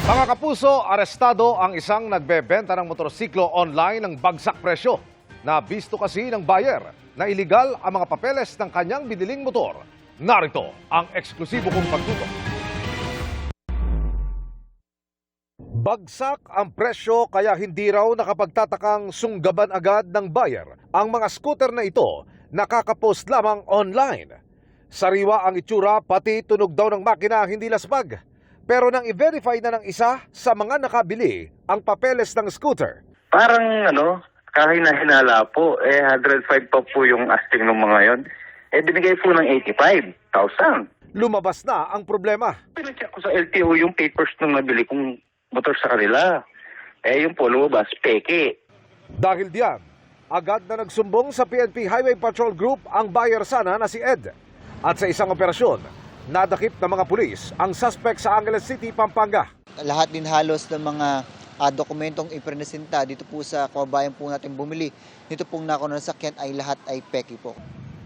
Mga kapuso, arestado ang isang nagbebenta ng motorsiklo online ng bagsak presyo. Nabisto kasi ng buyer na iligal ang mga papeles ng kanyang biniling motor. Narito ang eksklusibo kong pagtutok. Bagsak ang presyo kaya hindi raw nakapagtatakang sunggaban agad ng buyer ang mga scooter na ito nakakapost lamang online. Sariwa ang itsura pati tunog daw ng makina hindi lasbag. Pero nang i-verify na ng isa sa mga nakabili ang papeles ng scooter. Parang kahina-hinala po. 105 pa po yung asking ng mga yon. Binigay po ng 85,000. Lumabas na ang problema. Pinacheck ko sa LTO yung papers nung nabili kong motor sa kanila. Yung po lumabas, peke. Dahil diyan, agad na nagsumbong sa PNP Highway Patrol Group ang buyer sana na si Ed. At sa isang operasyon, nadakip ng mga pulis ang suspect sa Angeles City, Pampanga. Lahat din halos ng mga dokumentong iprenesenta dito po sa kababayan po natin bumili. Dito pong nakuha ng sakyan ay lahat ay peki po.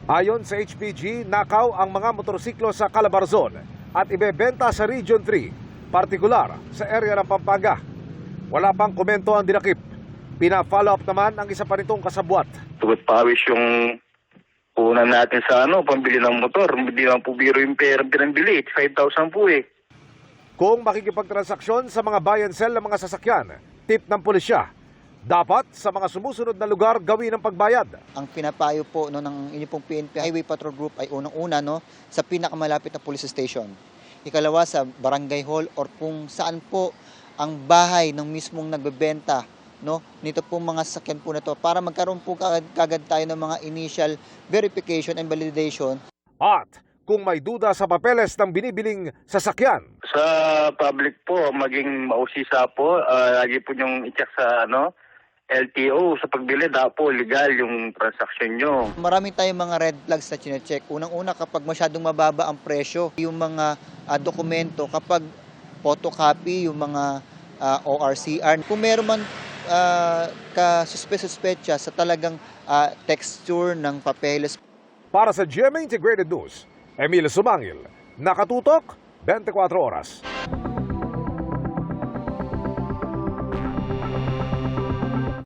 Ayon sa HPG, nakaw ang mga motorsiklo sa Calabarzon at ibebenta sa Region 3, partikular sa area ng Pampanga. Wala pang komento ang dinakip. Pina-follow up naman ang isa pa nitong kasabwat. Tugot pawis yung una natin sa pambili ng motor. Hindi lang po biro yung pera pinambili. 5,000 po eh. Kung makikipagtransaksyon sa mga buy and sell ng mga sasakyan, tip ng pulisya, dapat sa mga sumusunod na lugar gawin ang pagbayad. Ang pinapayo po ng inyong pong PNP Highway Patrol Group ay unang-una sa pinakamalapit na police station. Ikalawa sa barangay hall or kung saan po ang bahay ng mismong nagbebenta nito pong mga sasakyan po na to para magkaroon po kagad tayo ng mga initial verification and validation. At kung may duda sa papeles ng binibiling sasakyan, Sa public po, maging mausisa po. Lagi po yung i-check sa LTO sa pagbili. Dapo legal yung transaction nyo. Maraming tayong mga red flags na chinecheck. Unang-una kapag masyadong mababa ang presyo, yung mga dokumento, kapag photocopy, yung mga ORCR. Kung meron man kasuspe-suspecha sa talagang texture ng papeles. para sa GMA Integrated News, Emil Sumangil, nakatutok 24 oras.